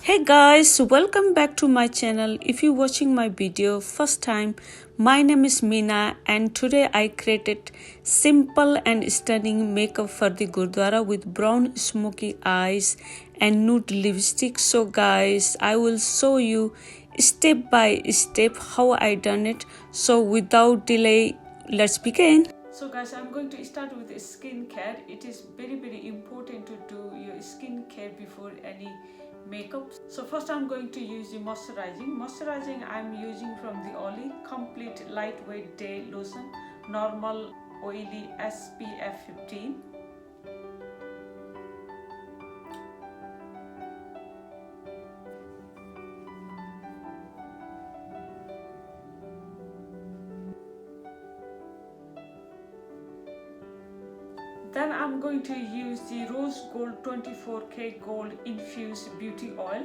Hey guys, welcome back to my channel. If you're watching my video first time, my name is Meena and today I created simple and stunning makeup for the Gurudwara with brown smoky eyes and nude lipstick. So guys, I will show you step by step how I done it. So without delay, let's begin. So guys, I'm going to start with skincare. It is very important to do your skincare before any makeup. So first I'm going to use the moisturizing I'm using from the Olly complete lightweight day lotion, normal oily SPF 15. Then I'm going to use the Rose Gold 24K Gold Infused Beauty Oil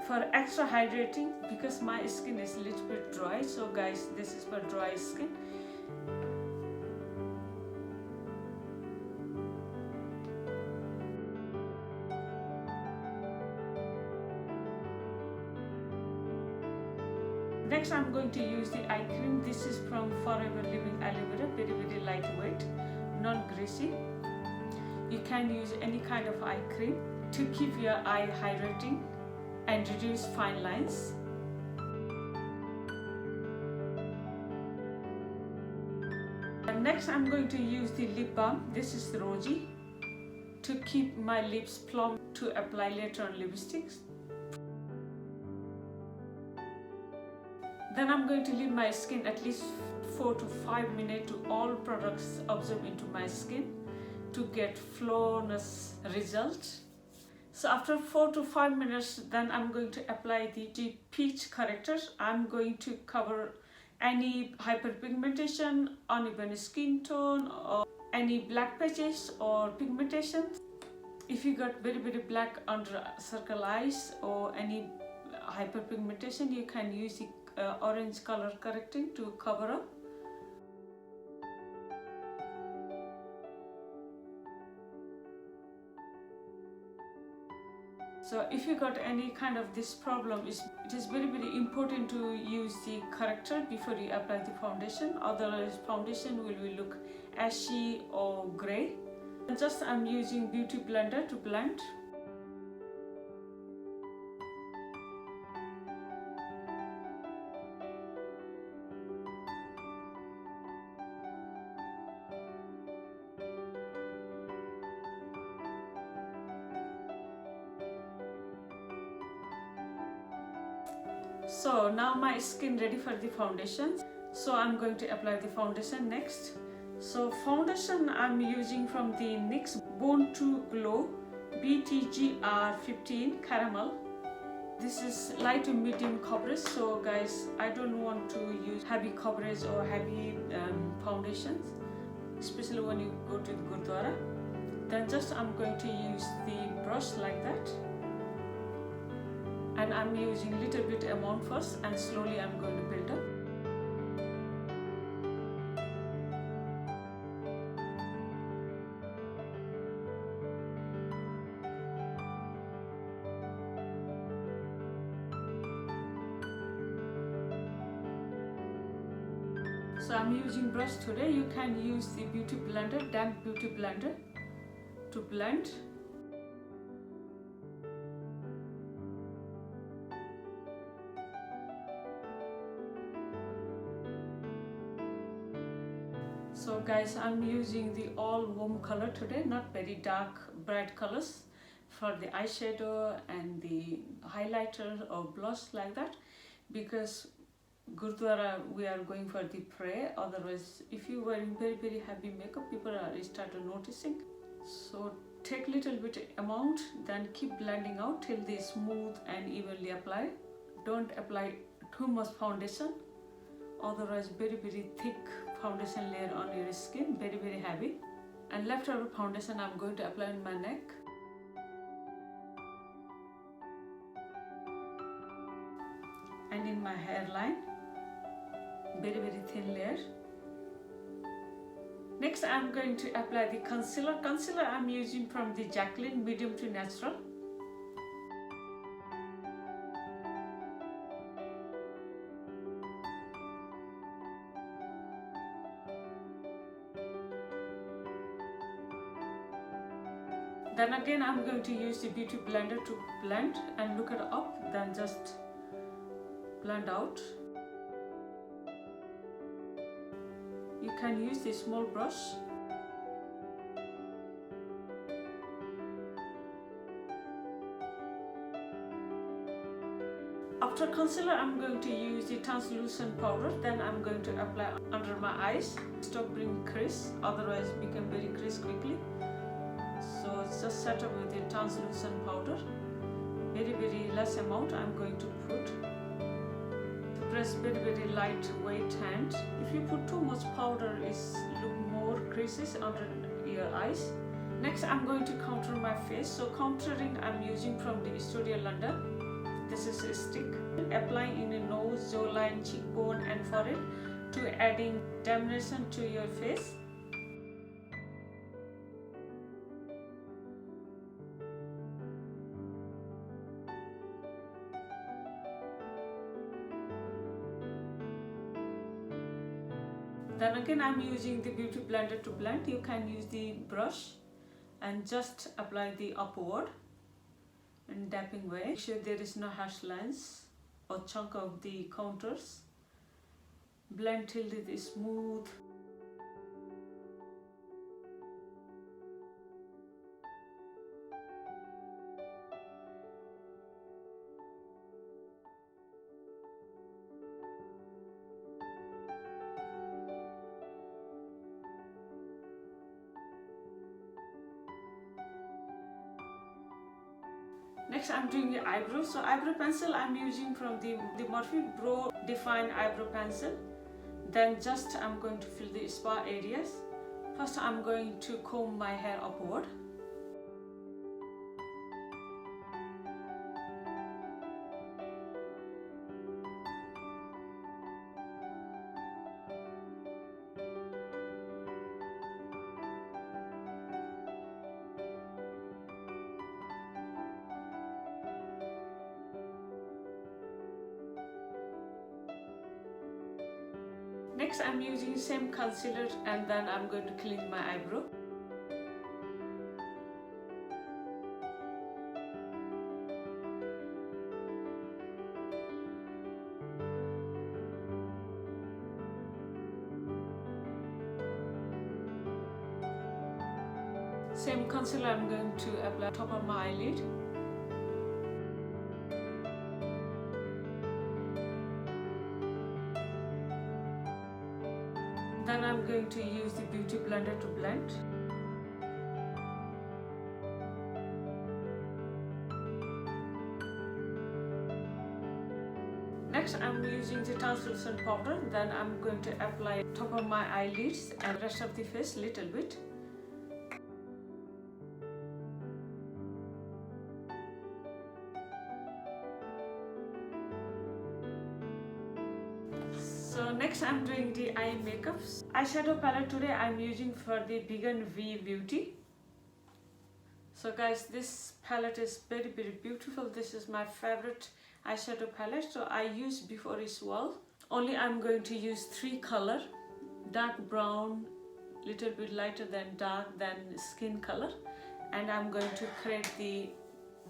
for extra hydrating because my skin is a little bit dry. So guys, this is for dry skin. Next I'm going to use the eye cream. This is from Forever Living Aloe Vera, very lightweight, non-greasy. You can use any kind of eye cream to keep your eye hydrating and reduce fine lines. And next I'm going to use the lip balm. This is rosy to keep my lips plump to apply later on lipsticks. Then I'm going to leave my skin at least 4 to 5 minutes to all products absorb into my skin to get flawless result. So after 4 to 5 minutes, then I'm going to apply the peach corrector. I'm going to cover any hyperpigmentation, uneven skin tone, or any black patches or pigmentation. If you got very black under circle eyes or any hyperpigmentation, you can use the orange color correcting to cover up. So if you got any kind of this problem, it is very important to use the corrector before you apply the foundation. Otherwise foundation will look ashy or grey. And just I'm using beauty blender to blend. So now my skin ready for the foundation. So I'm going to apply the foundation next. So foundation I'm using from the NYX Born to Glow BTGR 15 Caramel. This is light to medium coverage. So guys, I don't want to use heavy coverage or heavy foundations, especially when you go to the Gurudwara. Then just I'm going to use the brush like that. And I'm using little bit amount first and slowly I'm going to build up. So I'm using brush today. You can use the beauty blender, damp beauty blender to blend. So guys, I'm using the all warm color today, not very dark bright colors for the eyeshadow and the highlighter or blush like that, because Gurudwara we are going for the prayer. Otherwise if you wearing very heavy makeup, people are start noticing. So take little bit amount, then keep blending out till they smooth and evenly apply. Don't apply too much foundation, otherwise very thick foundation layer on your skin, very heavy. And leftover foundation I'm going to apply on my neck. And in my hairline, very thin layer. Next I'm going to apply the concealer. Concealer I'm using from the Jacqueline medium to natural. Then again I'm going to use the beauty blender to blend and look it up, then just blend out. You can use the small brush. After concealer, I'm going to use the translucent powder. Then I'm going to apply under my eyes. Stop bringing crease, otherwise it become very crease quickly. So it's just set up with the translucent powder. Very less amount I'm going to put. To press very lightweight hand. If you put too much powder, it's look more creases under your eyes. Next I'm going to contour my face. So contouring I'm using from the Studio London. This is a stick. Applying in a nose, jawline, cheekbone and forehead to adding definition to your face. Then again I'm using the beauty blender to blend. You can use the brush and just apply the upward and dapping way. Make sure there is no harsh lines or chunk of the contours. Blend till it is smooth. Next I'm doing the eyebrows. So eyebrow pencil I'm using from the Morphe Brow Define Eyebrow Pencil. Then just I'm going to fill the spa areas. First I'm going to comb my hair upward. Next I'm using same concealer and then I'm going to clean my eyebrow. Same concealer I'm going to apply top of my eyelid. Then I'm going to use the beauty blender to blend. Next I'm using the translucent powder. Then I'm going to apply top of my eyelids and rest of the face little bit. So next I'm doing the eye makeups. Eyeshadow palette today I'm using for the Vegan V Beauty. So guys, this palette is very beautiful. This is my favorite eyeshadow palette. So I used before as well. Only I'm going to use 3 color. Dark brown, little bit lighter than dark than skin color. And I'm going to create the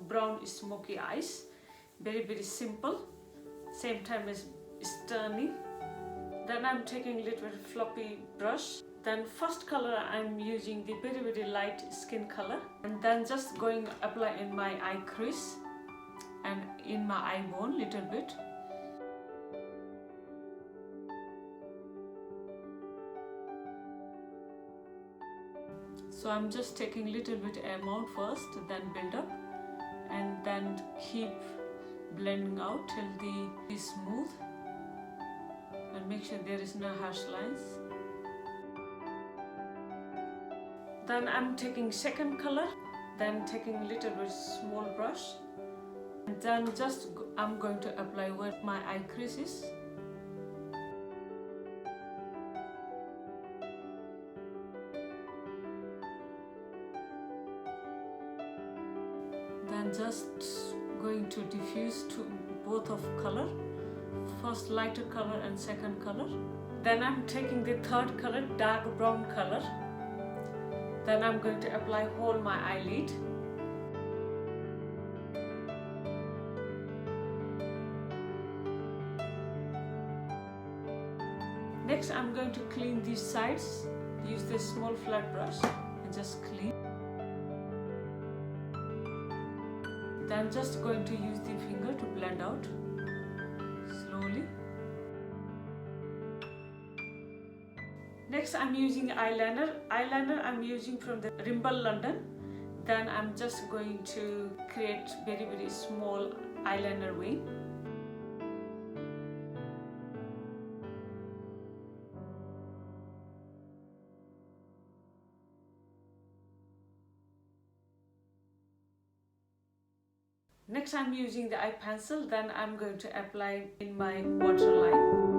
brown smoky eyes. Very simple. Same time as stunning. Then I'm taking a little bit fluffy brush. Then first color I'm using the very light skin color. And then just going apply in my eye crease and in my eye bone little bit. So I'm just taking little bit amount first, then build up and then keep blending out till the is smooth. And make sure there is no harsh lines. Then I'm taking second color, then taking a little bit small brush, and then just I'm going to apply where my eye crease is. Then just going to diffuse to both of color. First lighter color and second color. Then I'm taking the third color, dark brown color. Then I'm going to apply whole my eyelid. Next I'm going to clean these sides. Use this small flat brush and just clean. Then just going to use the finger to blend out slowly. Next I'm using eyeliner. Eyeliner I'm using from the Rimble London. Then I'm just going to create very small eyeliner wing. Next I'm using the eye pencil. Then I'm going to apply in my waterline.